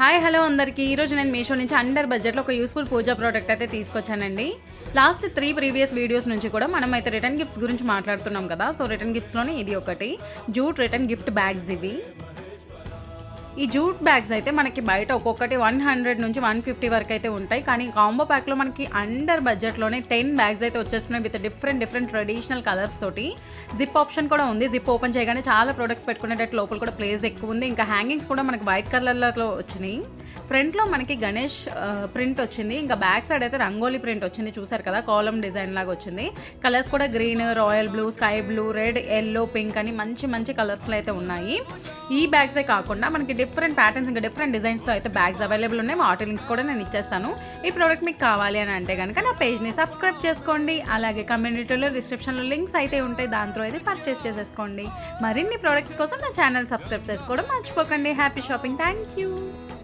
Hi hello అందరికీ ఈరోజు నేను మీషో నుంచి అండర్ బడ్జెట్లో ఒక యూస్ఫుల్ పూజా ప్రోడక్ట్ అయితే తీసుకొచ్చానండి. లాస్ట్ 3 ప్రీవియస్ వీడియోస్ నుంచి కూడా మనం అయితే రిటర్న్ గిఫ్ట్స్ గురించి మాట్లాడుతున్నాం కదా. సో రిటర్న్ గిఫ్ట్స్లోనే ఇది ఒకటి జూట్ రిటర్న్ గిఫ్ట్ బ్యాగ్స్. ఈ జూట్ బ్యాగ్స్ అయితే మనకి బయట ఒక్కొక్కటి 100 నుంచి 150 వరకు అయితే ఉంటాయి. కానీ కాంబో ప్యాక్లో మనకి అండర్ బడ్జెట్లోనే 10 బ్యాగ్స్ అయితే వచ్చేస్తున్నాయి విత్ డిఫరెంట్ ట్రెడిషనల్ కలర్స్ తోటి. జిప్ ఆప్షన్ కూడా ఉంది. జిప్ ఓపెన్ చేయగానే చాలా ప్రొడక్ట్స్ పెట్టుకునేటట్టు లోపల కూడా ప్లేస్ ఎక్కువ ఉంది. ఇంకా హ్యాంగింగ్స్ కూడా మనకి వైట్ కలర్లో వచ్చినాయి. ఫ్రంట్లో మనకి గణేష్ ప్రింట్ వచ్చింది. ఇంకా బ్యాక్ సైడ్ అయితే రంగోలీ ప్రింట్ వచ్చింది. చూసారు కదా, కాలమ్ డిజైన్ లాగా వచ్చింది. కలర్స్ కూడా green, royal blue, sky blue, red, yellow, pink అని మంచి కలర్స్లో అయితే ఉన్నాయి. ఈ బ్యాగ్సే కాకుండా మనకి డిఫరెంట్ ప్యాటర్న్స్ ఇంకా డిఫరెంట్ డిజైన్స్తో అయితే బ్యాగ్స్ అవైలబుల్ ఉన్నాయి. వాటి లింక్స్ కూడా నేను ఇచ్చేస్తాను. ఈ ప్రోడక్ట్ మీకు కావాలి అని అంటే కనుక నా పేజ్ని సబ్స్క్రైబ్ చేసుకోండి. అలాగే కమ్యూనిటీలో డిస్క్రిప్షన్లో లింక్స్ అయితే ఉంటాయి, దాంతో అయితే పర్చేస్ చేసేసుకోండి. మరిన్ని ప్రోడక్ట్స్ కోసం నా ఛానల్ సబ్స్క్రైబ్ చేసుకోవడం మర్చిపోకండి. Happy shopping. Thank you.